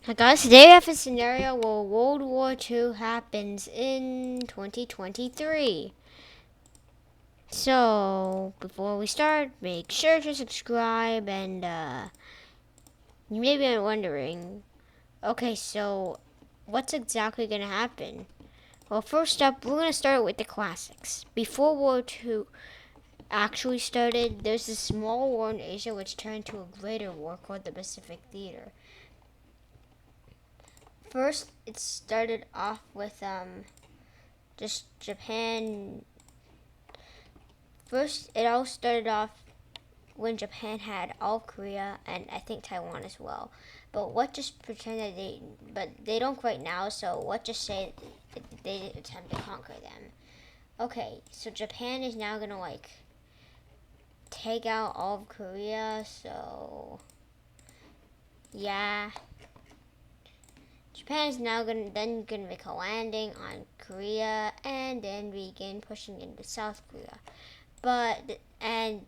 Hi guys, today we have a scenario where World War II happens in 2023. So, before we start, make sure to subscribe and you may be wondering, okay, so what's exactly going to happen? Well, first up, we're going to start with the classics. Before World War II actually started, there's a small war in Asia which turned into a greater war called the Pacific Theater. First, it started off with just Japan. First, it all started off when Japan had all Korea and I think Taiwan as well. But what just pretend that they don't quite now. So what just say they attempt to conquer them? Okay, so Japan is now gonna like take out all of Korea. So yeah, Japan is now gonna make a landing on Korea and then begin pushing into South Korea. And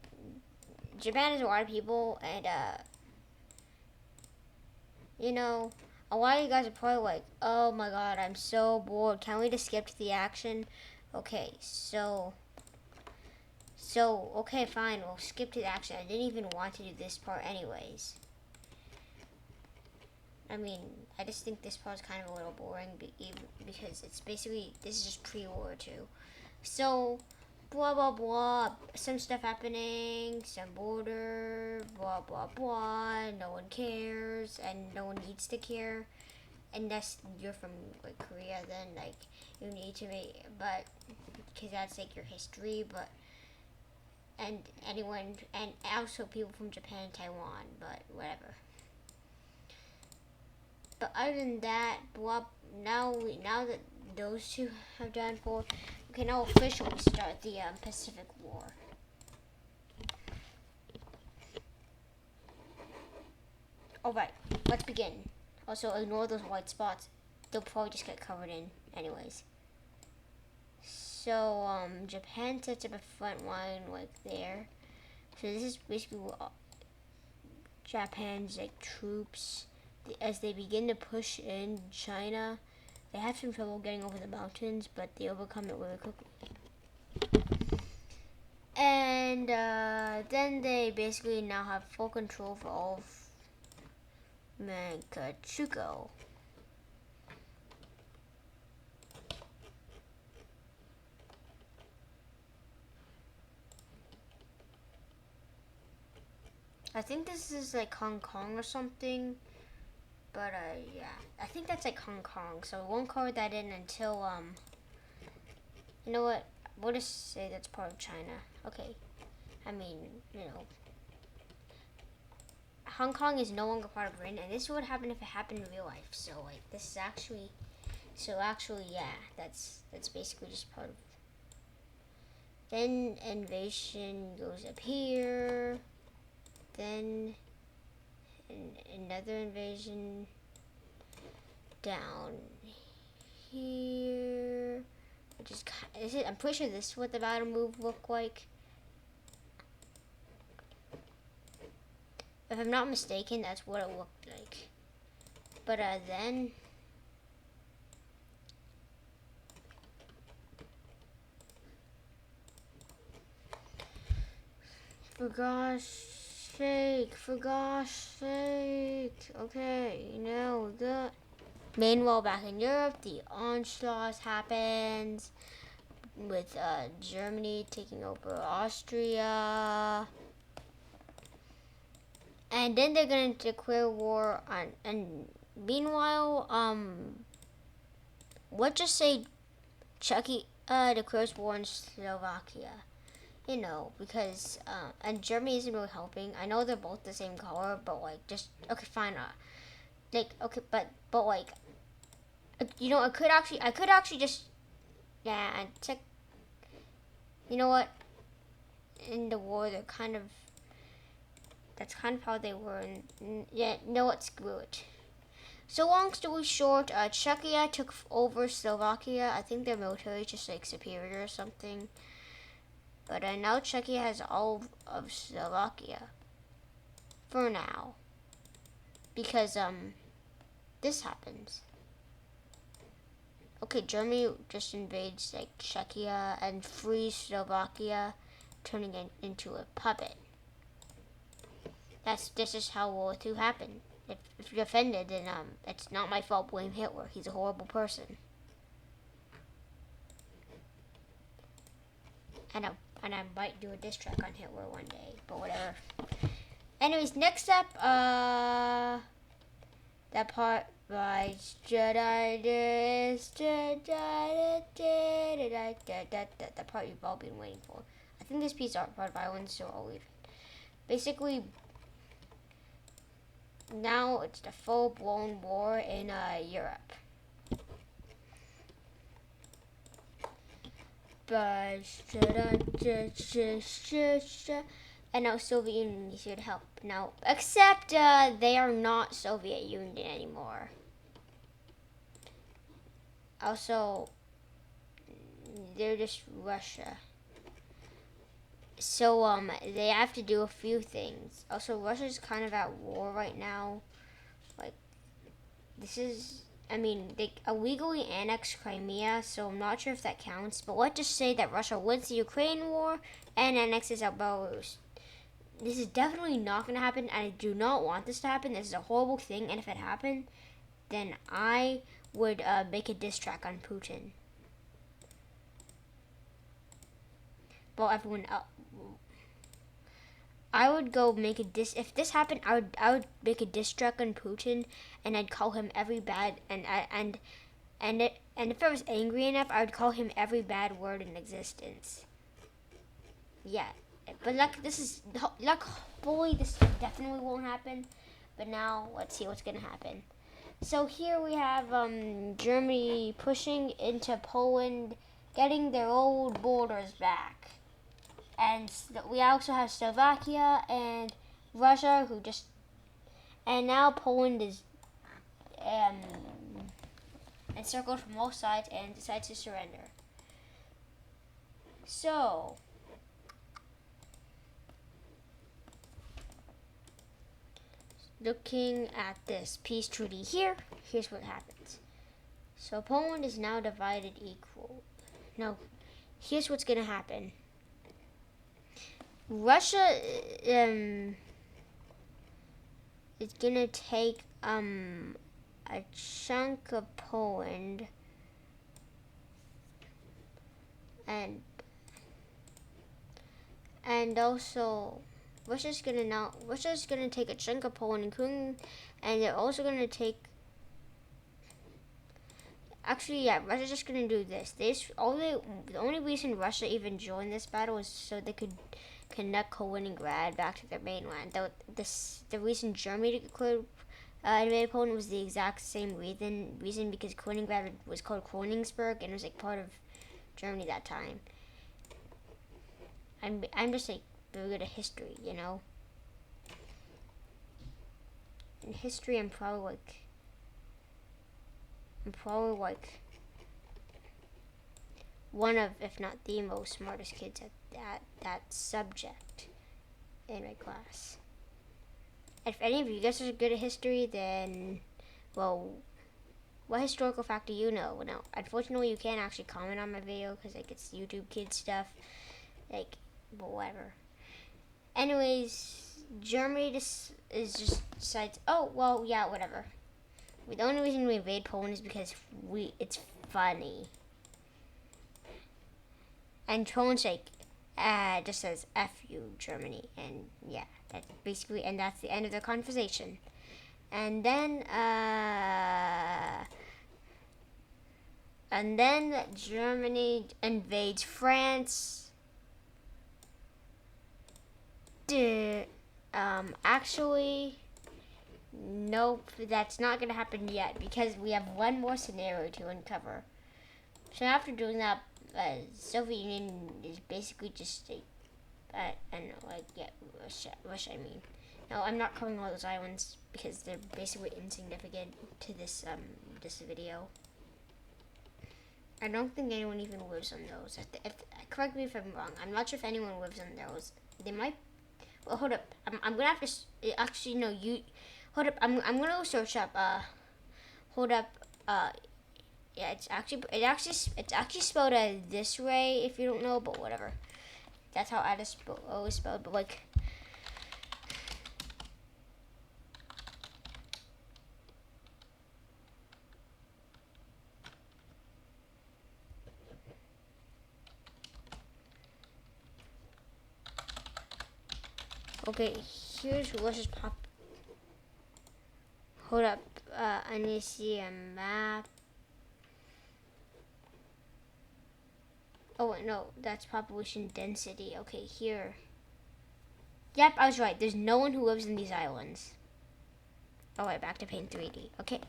Japan has a lot of people, and you know, a lot of you guys are probably like, "Oh my God, I'm so bored. Can we just skip to the action?" Okay, okay, fine. We'll skip to the action. I didn't even want to do this part, anyways. I mean, I just think this part's kind of a little boring because it's basically this is just pre-war too. So blah blah blah, some stuff happening, some border, blah blah blah, no one cares and no one needs to care unless you're from like Korea, then like you need to make, but because that's like your history, but and anyone and also people from Japan and Taiwan, but whatever. But other than that, blah, now that those two have done for, we can now officially start the Pacific War. Alright, let's begin. Also, ignore those white spots. They'll probably just get covered in anyways. So, Japan sets up a front line like there. So this is basically what Japan's like troops, as they begin to push in China, they have some trouble getting over the mountains, but they overcome it really quickly. And then they basically now have full control for all of Manchukuo. I think this is like Hong Kong or something. But yeah, I think that's like Hong Kong. So we won't cover that in until you know what? We'll just say that's part of China. Okay. I mean, you know, Hong Kong is no longer part of Britain, and this would happen if it happened in real life. So like, this is actually, yeah, that's basically just part of. Then invasion goes up here. Then another invasion down here. I'm pretty sure this is what the battle move looked like. If I'm not mistaken, that's what it looked like. But then for gosh sake. Okay, now the. Meanwhile, back in Europe, the onslaught happens with Germany taking over Austria. And then they're going to declare war on. And meanwhile, let's just say Chucky declares war on Slovakia. You know, because and Germany isn't really helping. I know they're both the same color, but like, just okay, fine. Like, okay, but like, you know, I could actually just, yeah, and check. You know what? In the war, they're kind of. That's kind of how they were. Yeah, no, what? Screw it. So long story short, Czechia took over Slovakia. I think their military is just like superior or something. But now Czechia has all of Slovakia for now, because this happens. Okay, Germany just invades like Czechia and frees Slovakia, turning it into a puppet. This is how World War II happened. If you're offended, then it's not my fault. Blame Hitler. He's a horrible person. And I might do a diss track on Hitler one day, but whatever. Anyways, next up, that part by should I this, should I that part you've all been waiting for. I think this piece art part violence, so I'll leave it. Basically, now it's the full-blown war in Europe. But and now Soviet Union should help now, except they are not Soviet Union anymore. Also, they're just Russia. So they have to do a few things. Also, Russia's kind of at war right now. Like, this is, I mean, they illegally annexed Crimea, so I'm not sure if that counts. But let's just say that Russia wins the Ukraine war and annexes Belarus. This is definitely not going to happen. I do not want this to happen. This is a horrible thing, and if it happened, then I would make a diss track on Putin. Well, everyone else. I would go make a diss. If this happened, I would make a diss track on Putin, and I'd call him every bad and if I was angry enough, I would call him every bad word in existence. Yeah, but hopefully this definitely won't happen. But now let's see what's gonna happen. So here we have Germany pushing into Poland, getting their old borders back. And we also have Slovakia and Russia and now Poland is encircled from all sides and decides to surrender. So, looking at this peace treaty here, here's what happens. So Poland is now divided equal. Now, here's what's gonna happen. Russia is gonna take a chunk of Poland and also Russia's gonna take a chunk of Poland, including, and they're also gonna take. Actually, yeah, Russia's just gonna do this. The only reason Russia even joined this battle is so they could connect Kaliningrad back to their mainland. The reason Germany invaded Poland was the exact same reason because Kaliningrad was called Königsberg and it was like part of Germany that time. I'm just like very good at history, you know. In history, I'm probably like one of, if not the most smartest kids at that subject in my class. If any of you guys are good at history, then, well, what historical fact do you know? No, unfortunately, you can't actually comment on my video because like it's YouTube kid stuff, like, but whatever. Anyways, Germany just decides, oh well, yeah, whatever. The only reason we invade Poland is because it's funny. And Poland's like, just says F you, Germany. And yeah, that's basically, and that's the end of their conversation. And then Germany invades France. Actually, nope, that's not going to happen yet because we have one more scenario to uncover. So after doing that, Soviet Union is basically just I don't know, like, yeah, Russia, I mean. No, I'm not covering all those islands because they're basically insignificant to this video. I don't think anyone even lives on those. Correct me if I'm wrong. I'm not sure if anyone lives on those. They might. Well, hold up. I'm gonna have to. Actually, no. You. Hold up. I'm gonna go search up. Hold up. Yeah, it's actually spelled this way if you don't know, but whatever. That's how I just always spelled. But like, okay, here's Russia's pop. Hold up. I need to see a map. Oh wait, no, that's population density. Okay, here. Yep, I was right. There's no one who lives in these islands. Oh wait, back to Paint 3D. Okay.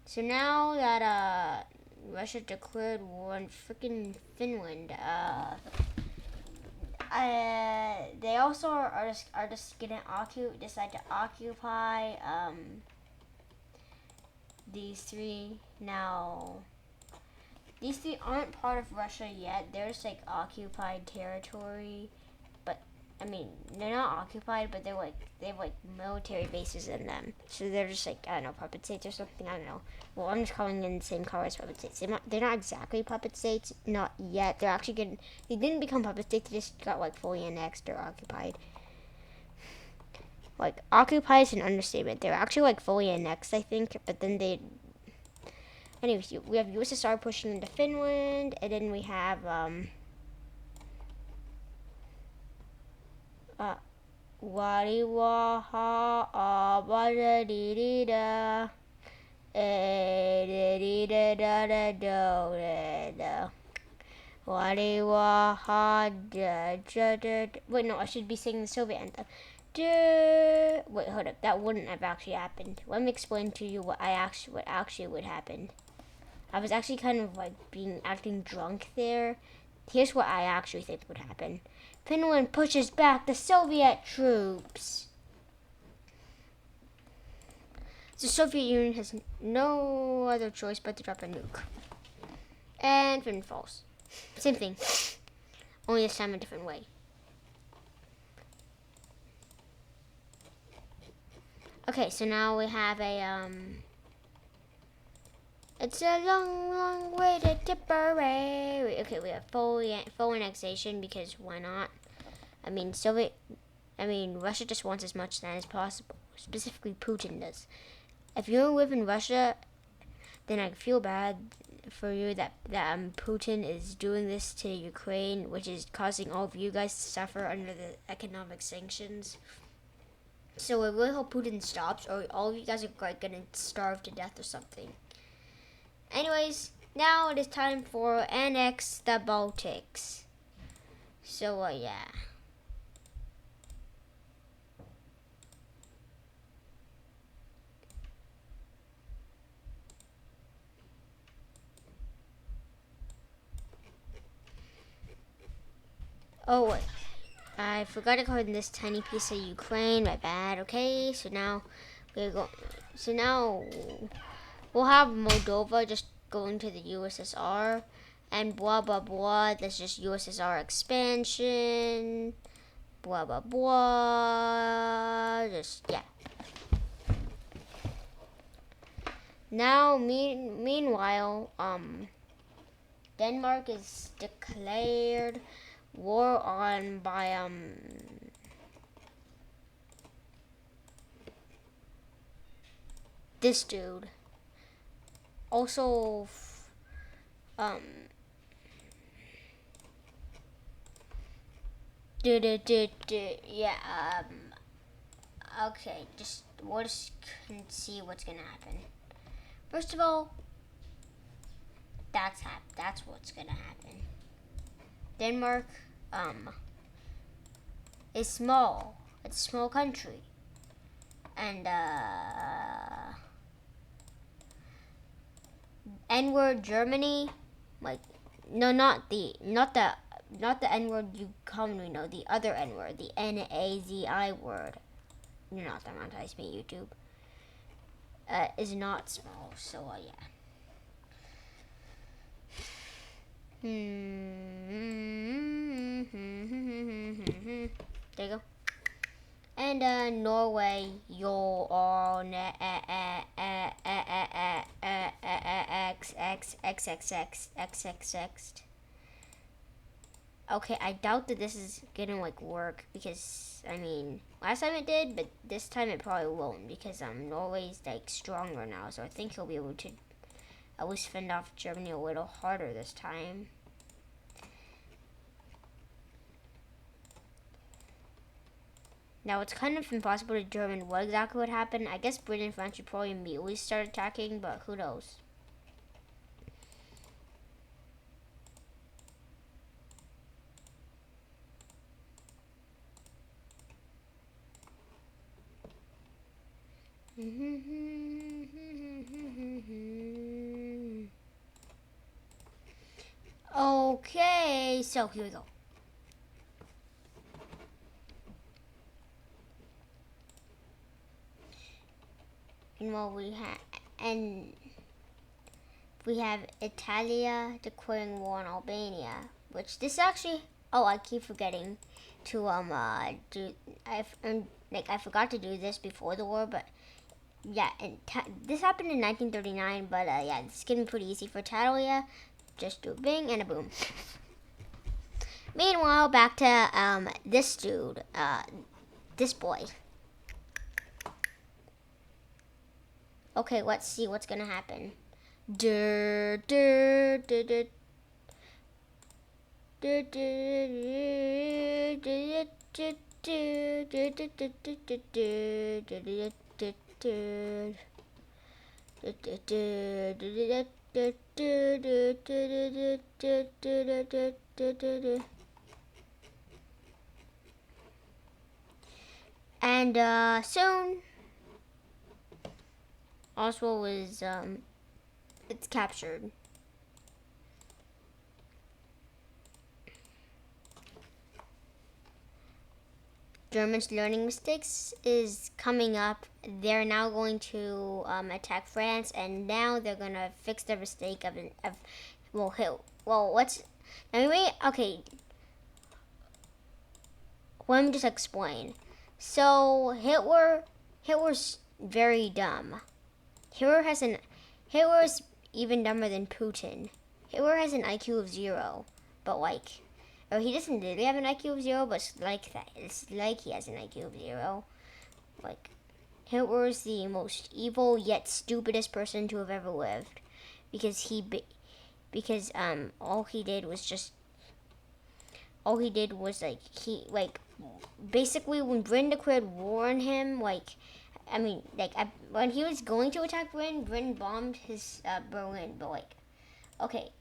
So now that Russia declared war on freaking Finland, they also are just gonna decide to occupy these three. Now these three aren't part of Russia yet. They're just like occupied territory. But I mean, they're not occupied, but they have like military bases in them. So they're just like, I don't know, puppet states or something. I don't know. Well, I'm just calling them the same color as puppet states. They're not exactly puppet states, not yet. They're actually they didn't become puppet states. They just got like fully annexed or occupied. Like occupied is an understatement. They're actually like fully annexed, I think. But then anyways, we have USSR pushing into Finland, and then we have Wariwaha abadadidida edididadadadada Wariwaha wait, no, I should be singing the Soviet anthem. Wait, hold up, that wouldn't have actually happened. Let me explain to you what actually would happen. I was actually kind of like acting drunk there. Here's what I actually think would happen. Finland pushes back the Soviet troops. The Soviet Union has no other choice but to drop a nuke. And Finland falls. Same thing. Only this time a different way. Okay, so now we have a it's a long, long way to Tipperary. Okay, we have full annexation because why not? I mean, Russia just wants as much land as possible. Specifically, Putin does. If you live in Russia, then I feel bad for you that Putin is doing this to Ukraine, which is causing all of you guys to suffer under the economic sanctions. So I really hope Putin stops, or all of you guys are like gonna starve to death or something. Anyways, now it is time for annex the Baltics. So, yeah. Oh, wait. I forgot to cover this tiny piece of Ukraine. My bad. Okay, so now we're going. So now we'll have Moldova just going to the USSR, and blah blah blah. That's just USSR expansion. Blah blah blah. Just yeah. Now, meanwhile, Denmark is declared war on by this dude. Also, yeah, okay, we'll just see what's gonna happen. First of all, that's what's gonna happen. Denmark, is small. It's a small country. And, N-word Germany, like, no, not the N-word you commonly know, the other N-word, the N-A-Z-I word. You're not demonetized me, YouTube. Is not small, so, yeah. There you go. And Norway, XXXXXXX. Okay, I doubt that this is gonna like work because I mean last time it did, but this time it probably won't because Norway's like stronger now, so I think he'll be able to at least fend off Germany a little harder this time. Now it's kind of impossible to determine what exactly would happen. I guess Britain and France should probably immediately start attacking, but who knows? Okay, so here we go. And we have Italia declaring war on Albania, which this actually. Oh, I keep forgetting to do. I forgot to do this before the war, but yeah, and this happened in 1939. But yeah, it's getting pretty easy for Italia. Just do a bing and a boom. Meanwhile, back to this dude, this boy. Okay, let's see what's gonna happen. And soon Oswald was it's captured. Germans learning mistakes is coming up. They're now going to attack France, and now they're gonna fix their mistake of what's anyway. Okay, let me just explain. So Hitler's very dumb. Hitler's even dumber than Putin. Hitler has an IQ of 0, but like, or he doesn't really have an IQ of 0, but it's like that. It's like he has an IQ of 0. Like, Hitler's the most evil yet stupidest person to have ever lived, because all he did was basically when Britain declared war on him, when he was going to attack Britain bombed his Berlin, but like, okay,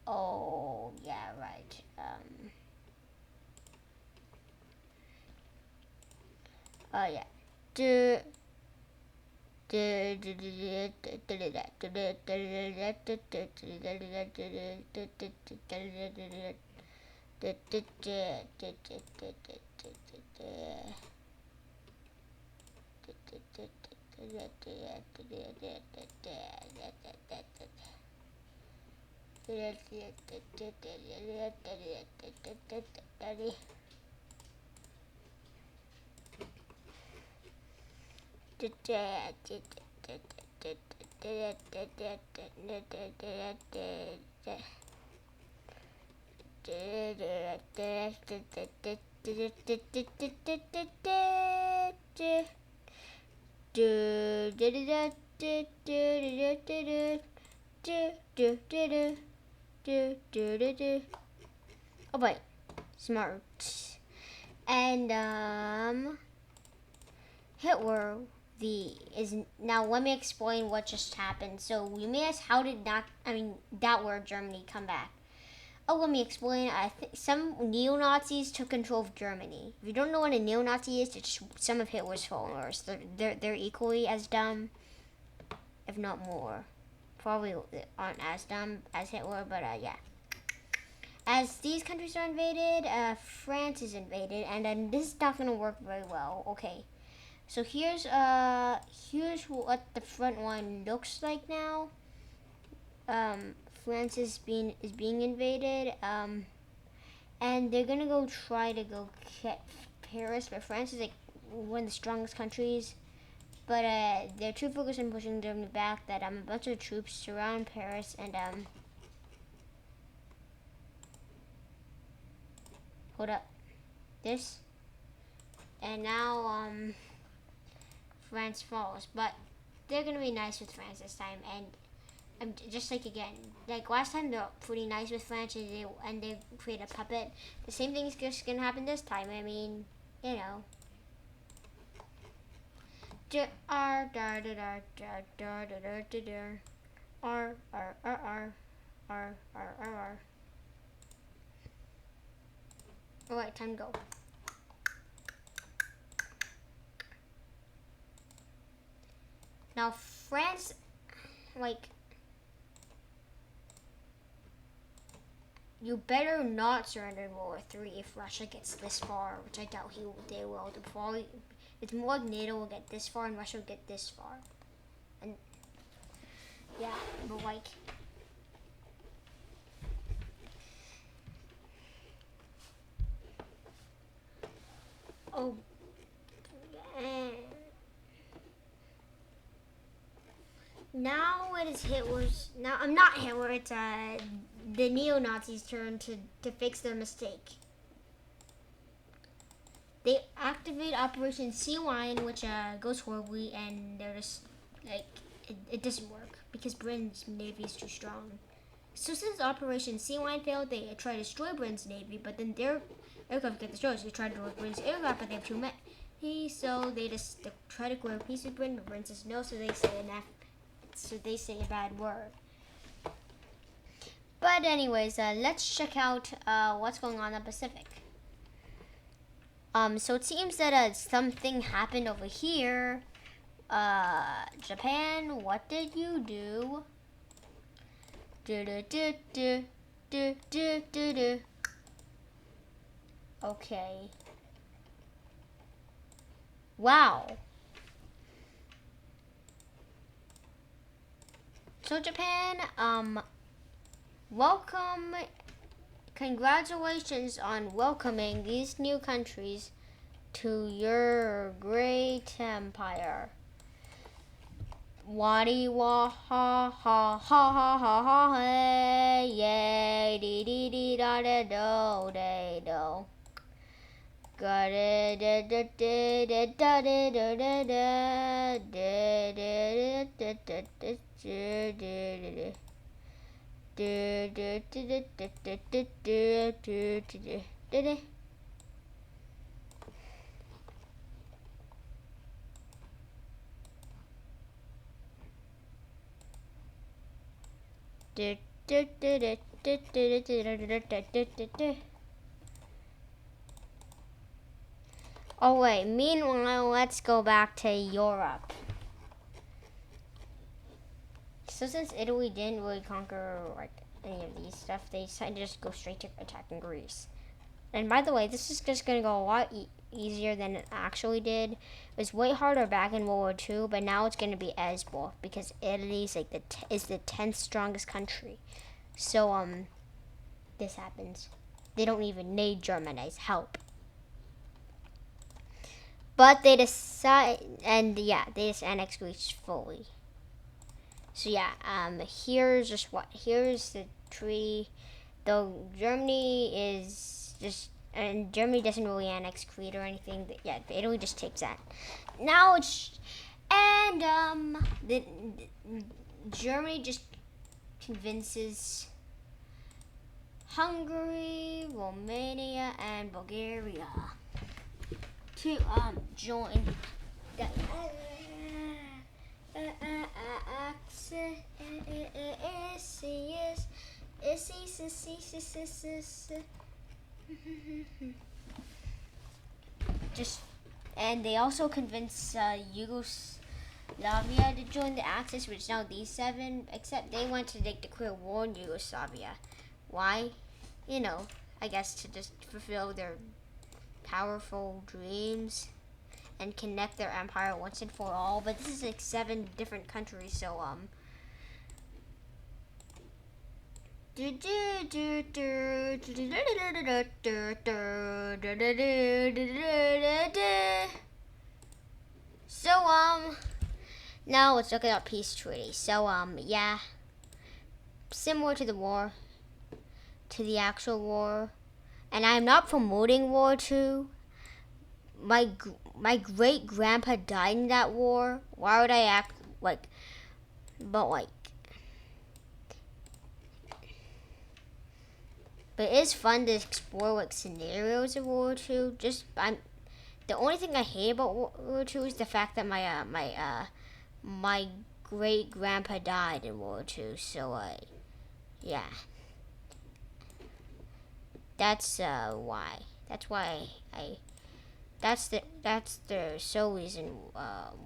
oh yeah, right, yeah, oh boy, smart. And Hitler is now. Let me explain what just happened. So you may ask, how did that word Germany come back? Oh, let me explain. I think some neo-Nazis took control of Germany. If you don't know what a neo-Nazi is, it's some of Hitler's followers. They're equally as dumb, if not more. Probably aren't as dumb as Hitler, but yeah. As these countries are invaded, France is invaded, and this is not gonna work very well. Okay, so here's what the front line looks like now. France is being invaded, and they're gonna try to get Paris, but France is like one of the strongest countries. But they're too focused on pushing Germany back that a bunch of troops surround Paris and hold up, this, and now France falls. But they're gonna be nice with France this time, and just like again, like last time they're pretty nice with France and they create a puppet. The same thing's just gonna happen this time. I mean, you know. Alright, time to go. Now France, like, you better not surrender in World War III if Russia gets this far, which I doubt they will. It's more like NATO will get this far and Russia will get this far. And yeah, but like, oh, now it is Hitler's. Now I'm not Hitler. It's the neo-Nazis' turn to fix their mistake. They activate Operation Sea Lion, which goes horribly, and they're just like it doesn't work because Britain's navy is too strong. So since Operation Sea Lion failed, they try to destroy Britain's navy, but then their aircraft get destroyed. So they try to destroy Britain's aircraft, but they have too many. So they try to go to peace with Britain, but Britain says no. So they say a bad word. But anyways, let's check out what's going on in the Pacific. So it seems that something happened over here. Japan, what did you do? Okay. Wow. So Japan, welcome. Congratulations on welcoming these new countries to your great empire. Waddy wah ha ha ha ha ha ha hey yay dee dee dee da da do day do. Got it da da da da da da da da da da da da da da. Oh wait, meanwhile, let's go back to Europe. So since Italy didn't really conquer like any of these stuff, they decided to just go straight to attacking Greece. And by the way, this is just going to go a lot easier than it actually did. It was way harder back in World War II, but now it's going to be as both because Italy's like is the 10th strongest country. So this happens. They don't even need Germany's help. But they decide, and yeah, they just annex Greece fully. So yeah, here's the treaty. Though Germany is just, and Germany doesn't really annex Crete or anything. But yeah, Italy just takes that. Now it's, and Germany just convinces Hungary, Romania, and Bulgaria to join the just, and they also convinced Yugoslavia to join the Axis, which is now D7, except they want to declare war in Yugoslavia. Why? You know, I guess to just fulfill their powerful dreams and connect their empire once and for all. But this is like 7 different countries, so so Now let's look at our peace treaty. So yeah, similar to the war, to the actual war, and I'm not promoting War Two. My great grandpa died in that war. Why would I act like? But like, but it is fun to explore like scenarios of World War Two. The only thing I hate about World War Two is the fact that my great grandpa died in World War Two. So yeah, that's why. That's why I. That's the sole reason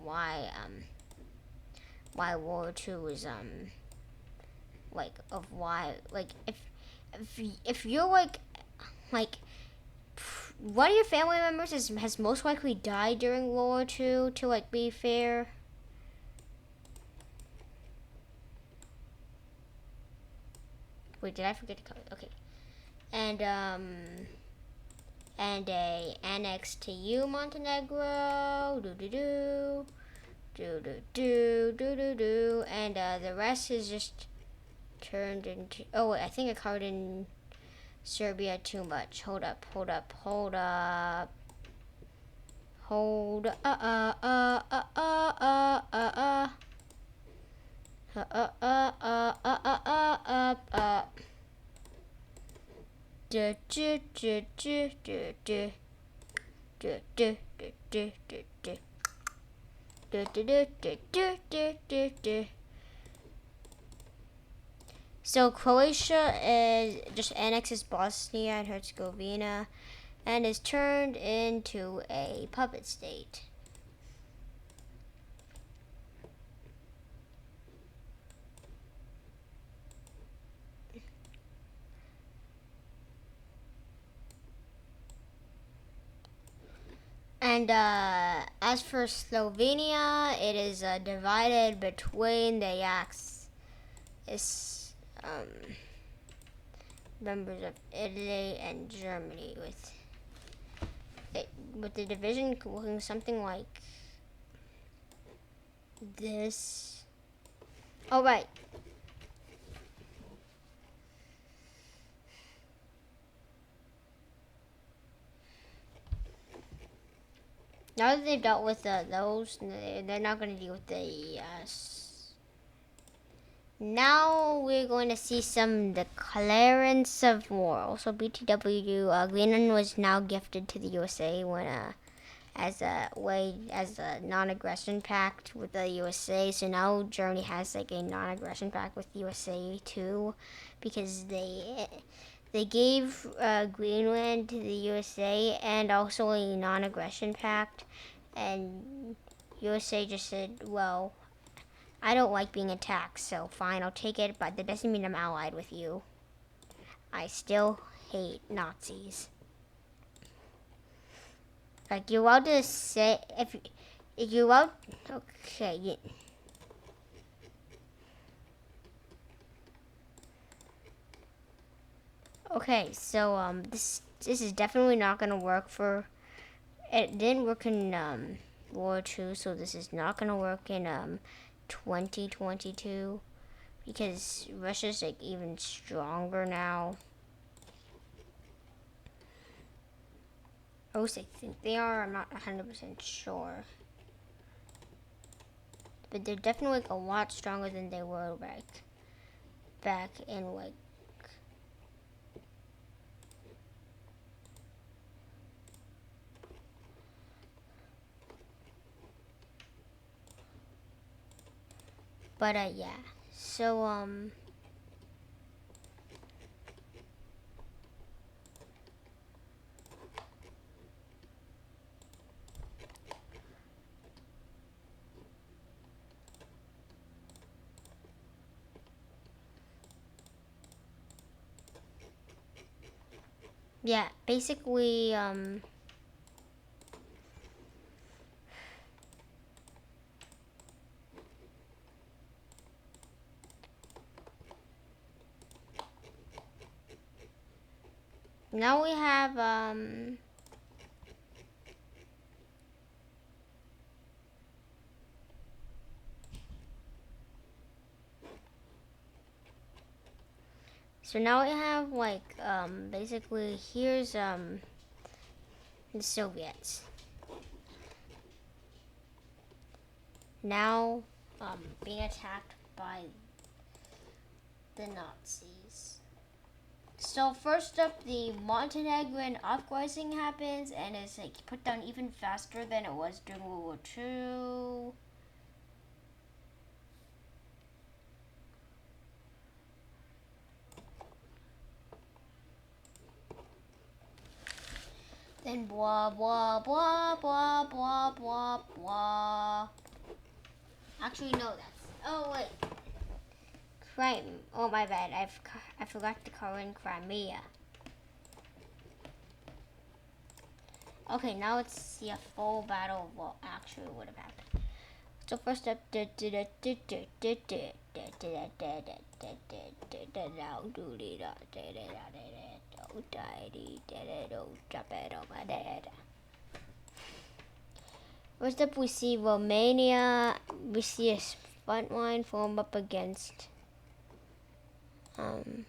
why World War Two is like of why like if you're like one of your family members has most likely died during World War Two, to like be fair. Wait, did I forget to cover? Okay. And a annex to you, Montenegro. Do do do. Do do do do do do. And the rest is just turned into, oh wait, I think I covered in Serbia too much. Hold up. Hold do do do do do do do do do do do do do do do do do. So Croatia just annexes Bosnia and Herzegovina and is turned into a puppet state. And as for Slovenia, it is divided between the members of Italy and Germany, with the division looking something like this. All right. Now that they've dealt with those, they're not going to deal with the. Now we're going to see some declarants of war. Also, BTW, Greenland was now gifted to the USA when as a non-aggression pact with the USA. So now Germany has like a non-aggression pact with the USA too, because they gave Greenland to the USA and also a non-aggression pact, and USA just said, well, I don't like being attacked, so fine, I'll take it, but that doesn't mean I'm allied with you. I still hate Nazis. Like, you're allowed to say, if you're allowed, okay, yeah. Okay, so this is definitely not gonna work for. It didn't work in World War II, so this is not gonna work in 2022 because Russia's like even stronger now. At least I think they are. I'm not 100% sure, but they're definitely like a lot stronger than they were back in like. But yeah. So yeah, basically now we have So now we have like basically here's the Soviets. Now being attacked by the Nazis. So first up, the Montenegrin uprising happens, and it's like put down even faster than it was during World War II. Then blah blah blah blah blah blah blah. Actually, no, oh wait, crime. Oh my bad, I forgot to call in Crimea. Okay, now let's see a full battle of what actually would have happened. So first up, first up we see Romania. We see a front line form up against and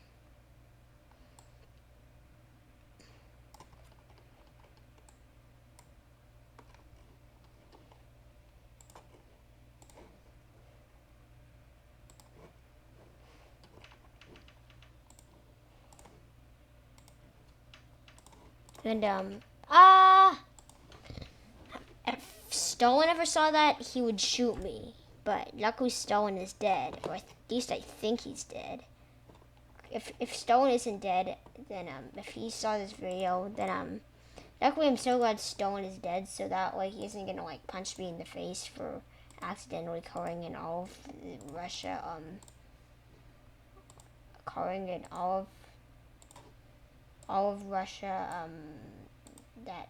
if Stalin ever saw that, he would shoot me. But luckily Stalin is dead, or at least I think he's dead. If Stalin isn't dead, then if he saw this video, then luckily I'm so glad Stalin is dead, so that way he isn't gonna like punch me in the face for accidentally calling in all of Russia, calling in all of Russia, that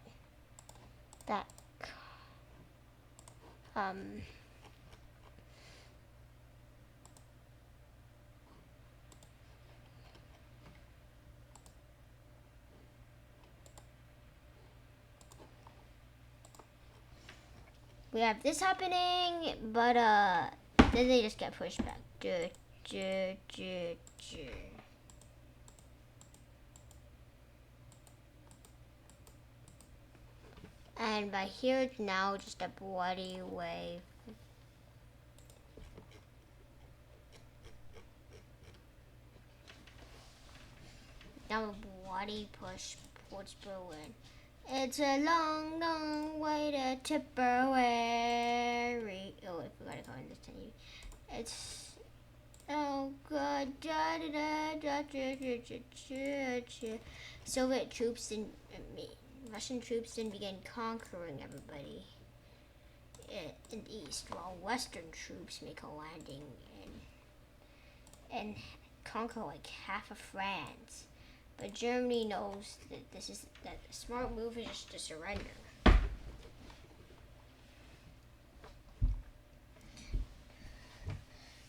we have this happening, but then they just get pushed back. And by here it's now just a bloody wave. Now a bloody push towards Berlin. It's a long, long way to Tipperary. Oh, I forgot to call this to you. It's God. Soviet troops and Russian troops then began conquering everybody in the east, while Western troops make a landing and conquer like half of France. But Germany knows that that the smart move is just to surrender.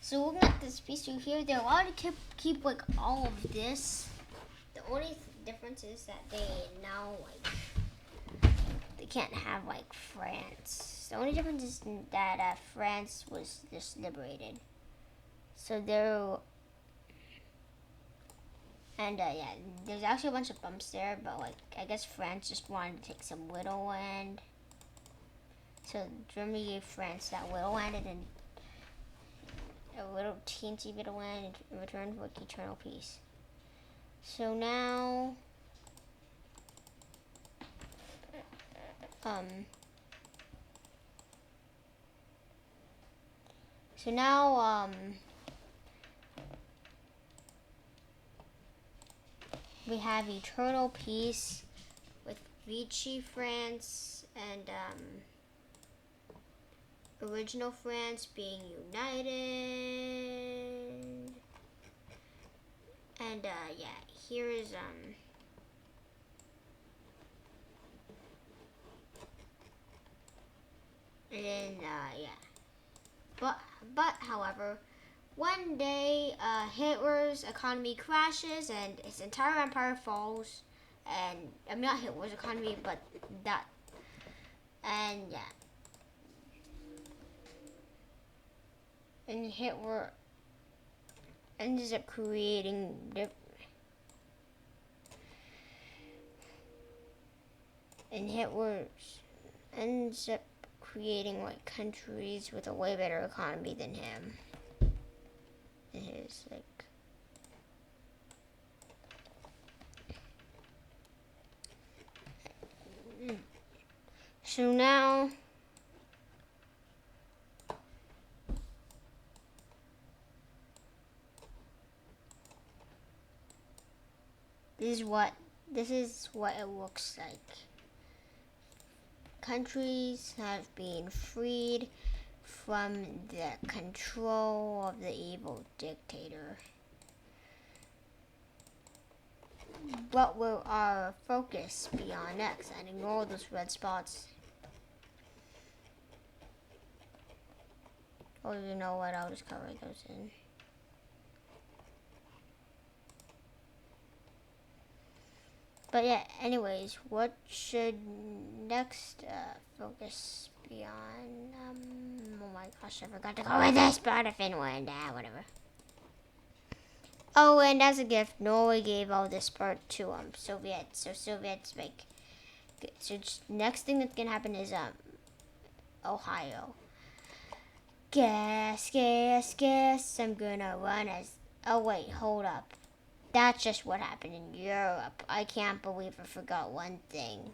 So looking at this piece through here, they're allowed to keep like all of this. The only difference is that they now they can't have like France. The only difference is that France was just liberated. So they're yeah, there's actually a bunch of bumps there, but like I guess France just wanted to take some little land. So Germany gave France that little land and a little teensy bit of land in return for like eternal peace. So now we have eternal peace with Vichy France and original France being united. And yeah, here is and then yeah. But however, one day Hitler's economy crashes and his entire empire falls, and I mean not Hitler's economy, but that, and yeah, and Hitler ends up creating and Hitler ends up creating like countries with a way better economy than him. And his like. So now. This is what it looks like. Countries have been freed from the control of the evil dictator. What will our focus be on next? And ignore those red spots. Oh, you know what? I'll just cover those in. But yeah, anyways, what should next focus be on? Oh my gosh, I forgot to cover this part of Finland. Whatever. Oh, and as a gift, Norway gave all this part to Soviets. So Soviets like. So next thing that's gonna happen is Ohio. Guess. I'm gonna run as. Oh wait, hold up. That's just what happened in Europe. I can't believe I forgot one thing.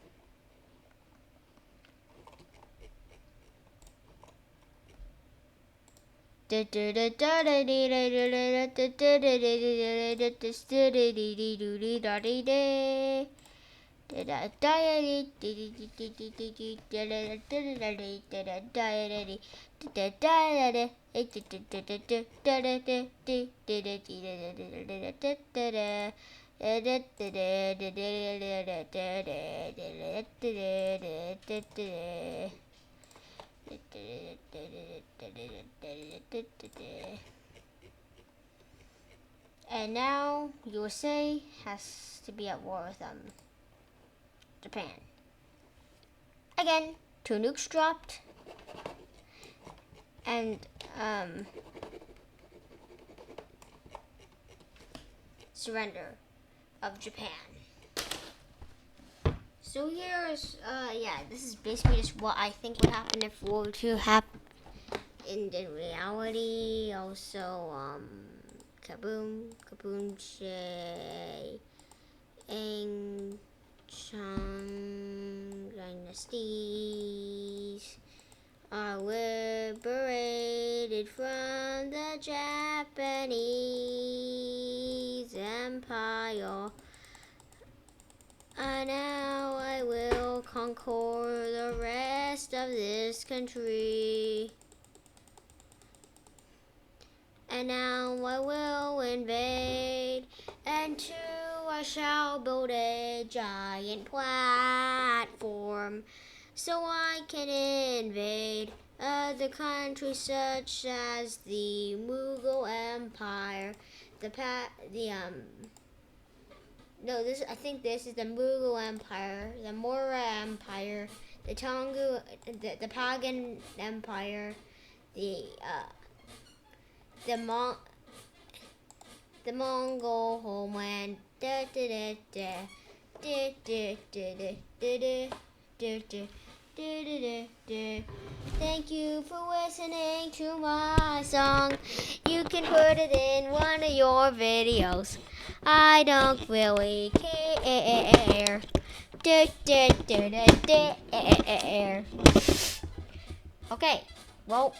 And now USA has to be at war with Japan. Again, 2 nukes dropped. And surrender of Japan. So here's this is basically just what I think would happen if World War II happened in reality. Also, kaboom, shay, ang, Chang dynasties are liberated from the Japanese Empire. And now I will conquer the rest of this country. And now I will invade, and two, I shall build a giant platform so I can invade other countries such as the Mughal Empire, I think this is the Mughal Empire, the Maurya Empire, the the Pagan Empire, the Mongol homeland. Thank you for listening to my song. You can put it in one of your videos. I don't really care. Okay, well,